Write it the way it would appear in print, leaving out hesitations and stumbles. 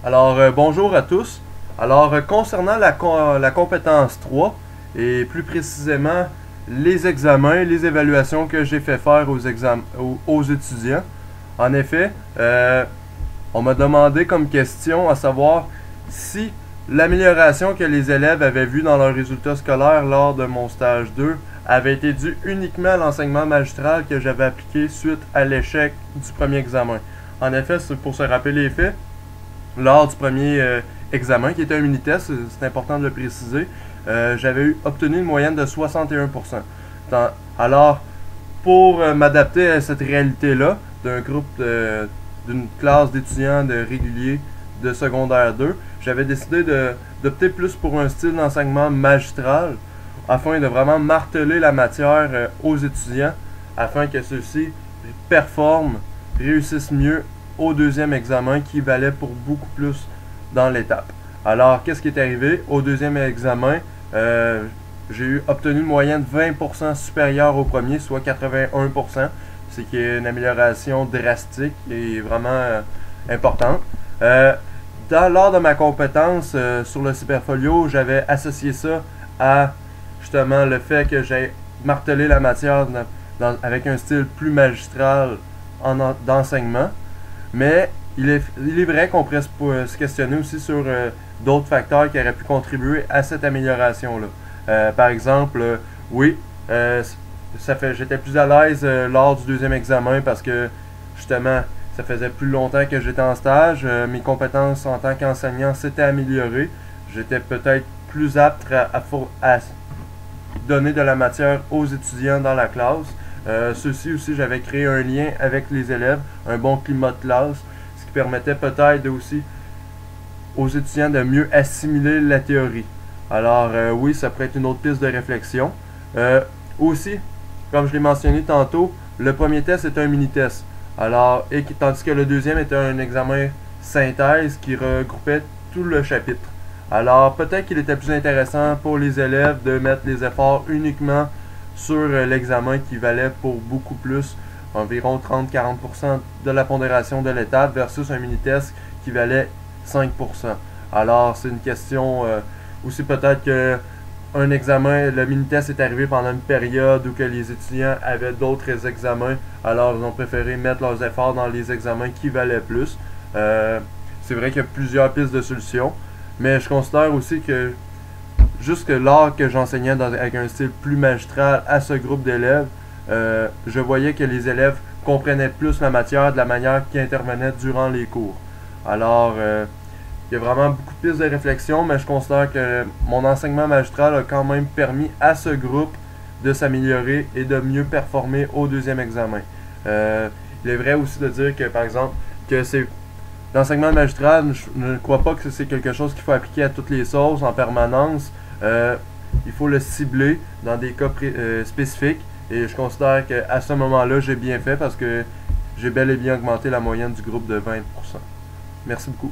Bonjour à tous. Concernant la compétence 3, et plus précisément les examens, les évaluations que j'ai fait faire aux étudiants, en effet, on m'a demandé comme question à savoir si l'amélioration que les élèves avaient vue dans leurs résultats scolaires lors de mon stage 2 avait été due uniquement à l'enseignement magistral que j'avais appliqué suite à l'échec du premier examen. En effet, c'est pour se rappeler les faits, lors du premier examen, qui était un mini-test, c'est important de le préciser, j'avais obtenu une moyenne de 61%. Alors, pour m'adapter à cette réalité-là, d'une classe d'étudiants de réguliers de secondaire 2, j'avais décidé d'opter plus pour un style d'enseignement magistral afin de vraiment marteler la matière aux étudiants afin que ceux-ci performent, réussissent mieux au deuxième examen qui valait pour beaucoup plus dans l'étape. Alors, qu'est-ce qui est arrivé? Au deuxième examen, j'ai obtenu une moyenne 20% supérieure au premier, soit 81%, ce qui est une amélioration drastique et vraiment importante. Lors de ma compétence sur le Cyberfolio, j'avais associé ça à justement le fait que j'ai martelé la matière avec un style plus magistral d'enseignement. Mais il est vrai qu'on pourrait se questionner aussi sur d'autres facteurs qui auraient pu contribuer à cette amélioration-là. Par exemple, oui, j'étais plus à l'aise lors du deuxième examen parce que justement, ça faisait plus longtemps que j'étais en stage. Mes compétences en tant qu'enseignant s'étaient améliorées. J'étais peut-être plus apte à donner de la matière aux étudiants dans la classe. Ceci aussi, j'avais créé un lien avec les élèves, un bon climat de classe, ce qui permettait peut-être aussi aux étudiants de mieux assimiler la théorie. Oui, ça pourrait être une autre piste de réflexion. Aussi, comme je l'ai mentionné tantôt, le premier test est un mini-test. Tandis que le deuxième était un examen synthèse qui regroupait tout le chapitre. Alors, peut-être qu'il était plus intéressant pour les élèves de mettre les efforts uniquement sur l'examen qui valait pour beaucoup plus, environ 30-40% de la pondération de l'étape versus un mini-test qui valait 5%. Alors, c'est une question aussi peut-être que un examen, le mini-test est arrivé pendant une période où que les étudiants avaient d'autres examens, alors ils ont préféré mettre leurs efforts dans les examens qui valaient plus. C'est vrai qu'il y a plusieurs pistes de solutions, mais je considère aussi que jusque lors que j'enseignais avec un style plus magistral à ce groupe d'élèves, je voyais que les élèves comprenaient plus la matière de la manière qui intervenait durant les cours. Il y a vraiment beaucoup de pistes de réflexion, mais je considère que mon enseignement magistral a quand même permis à ce groupe de s'améliorer et de mieux performer au deuxième examen. Il est vrai aussi de dire que, par exemple, que l'enseignement magistral, je ne crois pas que c'est quelque chose qu'il faut appliquer à toutes les sauces en permanence. Il faut le cibler dans des cas spécifiques. Et je considère qu'à ce moment-là, j'ai bien fait parce que j'ai bel et bien augmenté la moyenne du groupe de 20%. Merci beaucoup.